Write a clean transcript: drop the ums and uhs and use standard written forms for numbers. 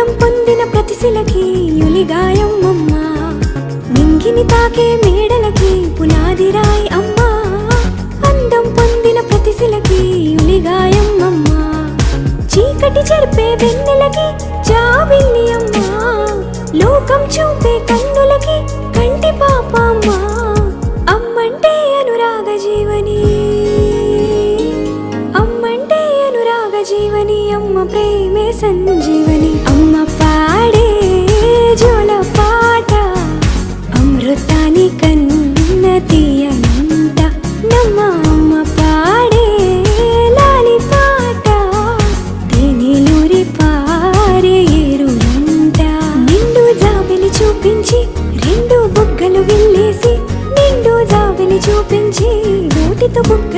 అందం పొందిన ప్రతిశిలకి యులిగాయం అమ్మా, నింగిని తాకే మేడలకి పునాదిరాయి అమ్మా. అందం పొందిన ప్రతిశిలకి యులిగాయం అమ్మా, చీకటి చెరిపే వెన్నెలకి జాబిల్లి అమ్మా. లోకం చూపే కన్నులకి కంటి పాప అమ్మా. అమ్మంటే అనురాగ జీవని, అమ్మంటే అనురాగ జీవని. అమ్మ ప్రేమే సంజీవని. అమ్మ పాడే జోల పాట అమృతాని కన్న తీయనంట. నమ్మ అమ్మ పాడే లాలి పాట తేనెలూరి పారే ఏరులంట. నిండు జాబిలి చూపించి రెండు బుగ్గలు విల్లేసి, నిండు జాబిలి చూపించి నోటితో బుగ్గ